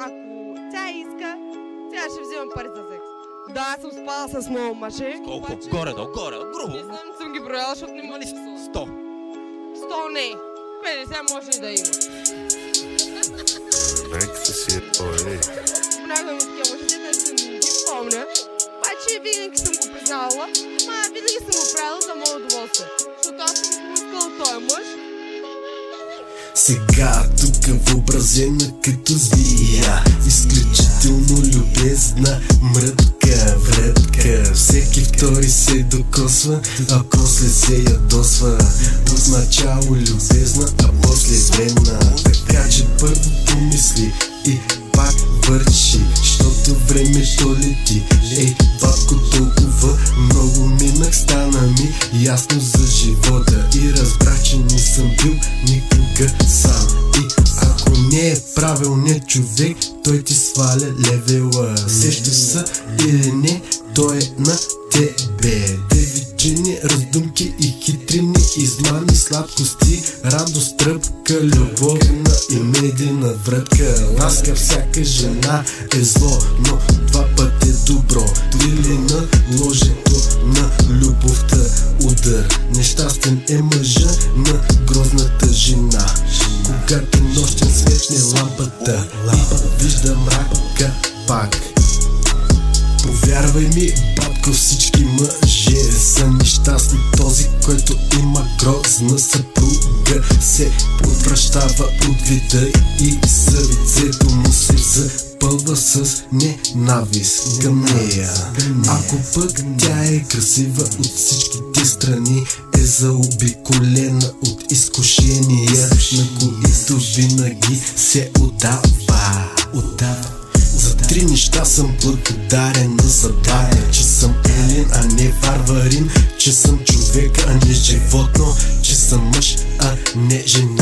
ако тя иска, тя ще взема пари за секс. Да, аз съм спала с много мъже. Колко? обаче Горе-долу, грубо. Не съм ги брояла, защото не мали 100. 100 не. 50 може и да има. Понякога ми такива мъже, не съм ги помня. Обаче винаги съм го признавала. Винаги съм го правила за моето удоволствие. Защото аз съм го искала този мъж. Сега тук въобразена като змия, изключително любезна, мрътка, врътка. Всеки втори се докосва, а после се ядосва. Отначало любезна, а после вредна. Така че първо помисли и пак върши, защото времето лети. Ей, батко, толкова много минах, стана ми ясно за живота и разбрах, че не съм бил никога сам. И ако не е правилният човек, той ти сваля левела. Сещаш се или не, той е на тебе. Девичини, раздумки и хитрини, измами, сладкости, радост, тръпка, любовна и медийна врътка. Ласка всяка жена е зло, но два път е добро. Или на ложето на любовта удар. Нещастен е мъжа на грозната жена. Когато нощен светне лампата и вижда мрака пак. Повярвай ми, батко, всички мъже са нещастни. Този, който има грозна съпруга, се отвращава от вида и сърцето му се запълва с ненавист към нея. Ако пък тя е красива от всичките страни, е заобиколена от изкушения, на които винаги се отдава. За три неща съм благодарен на съдбата: че съм елен, а не варварин, че съм човек, а не животно, че съм мъж, а не жена.